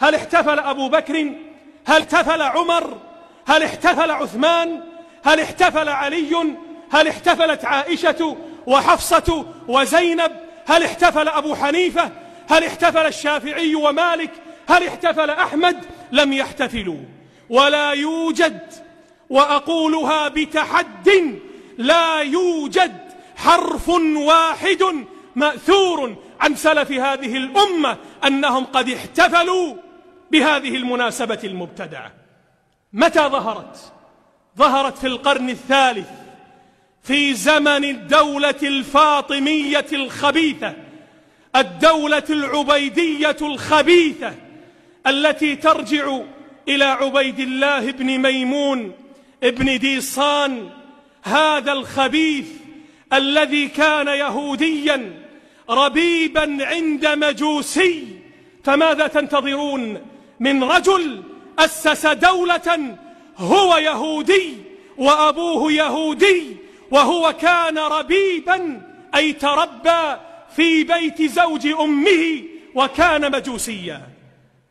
هل احتفل أبو بكر؟ هل احتفل عمر؟ هل احتفل عثمان؟ هل احتفل علي؟ هل احتفلت عائشة وحفصة وزينب؟ هل احتفل أبو حنيفة؟ هل احتفل الشافعي ومالك؟ هل احتفل أحمد؟ لم يحتفلوا. ولا يوجد، وأقولها بتحد، لا يوجد حرف واحد مأثور عن سلف هذه الأمة أنهم قد احتفلوا بهذه المناسبة المبتدعة. متى ظهرت؟ ظهرت في القرن الثالث، في زمن الدولة الفاطمية الخبيثة، الدولة العبيدية الخبيثة التي ترجع إلى عبيد الله بن ميمون ابن ديصان، هذا الخبيث الذي كان يهوديا ربيبا عند مجوسي. فماذا تنتظرون من رجل أسس دولة هو يهودي وأبوه يهودي، وهو كان ربيبا أي تربى في بيت زوج أمه وكان مجوسيا؟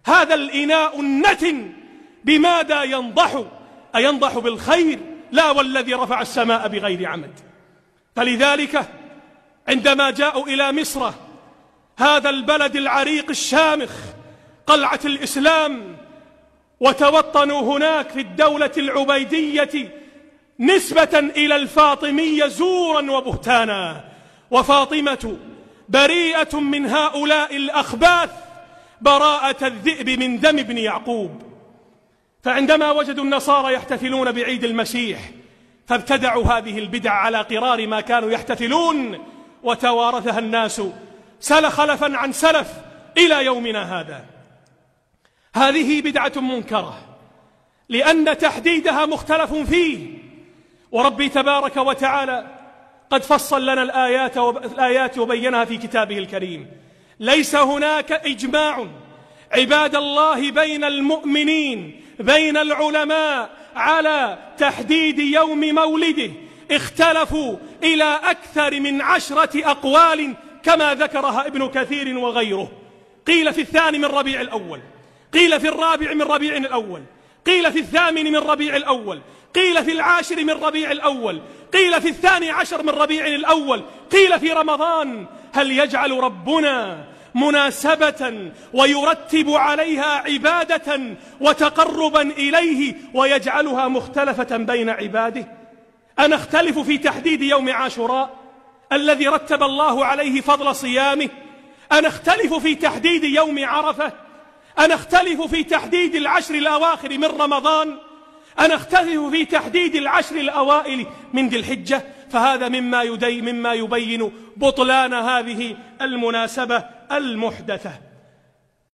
هذا الإناء النتن بماذا ينضح؟ أينضح بالخير؟ لا، والذي رفع السماء بغير عمد. فلذلك عندما جاءوا إلى مصر، هذا البلد العريق الشامخ، قلعة الإسلام، وتوطنوا هناك في الدولة العبيدية نسبة إلى الفاطمية زورا وبهتانا، وفاطمة بريئة من هؤلاء الأخباث براءة الذئب من دم ابن يعقوب. فعندما وجدوا النصارى يحتفلون بعيد المسيح فابتدعوا هذه البدع على قرار ما كانوا يحتفلون، وتوارثها الناس خلفا عن سلف إلى يومنا هذا. هذه بدعة منكرة لأن تحديدها مختلف فيه، وربي تبارك وتعالى قد فصل لنا الآيات وبينها في كتابه الكريم. ليس هناك إجماع عباد الله بين المؤمنين، بين العلماء، على تحديد يوم مولده. اختلفوا إلى أكثر من 10 أقوال كما ذكرها ابن كثير وغيره. قيل في 2 من ربيع الأول، قيل في 4 من ربيع الأول، قيل في 8 من ربيع الأول، قيل في 10 من ربيع الأول، قيل في 12 من ربيع الأول، قيل في رمضان. هل يجعل ربنا مناسبة ويرتب عليها عبادة وتقربا إليه ويجعلها مختلفة بين عباده؟ أنختلف في تحديد يوم عاشوراء الذي رتب الله عليه فضل صيامه؟ أنختلف في تحديد يوم عرفة؟ أنختلف في تحديد 10 الأواخر من رمضان؟ أنختلف في تحديد 10 الأوائل من ذي الحجة؟ فهذا مما يبين بطلان هذه المناسبة المحدثة.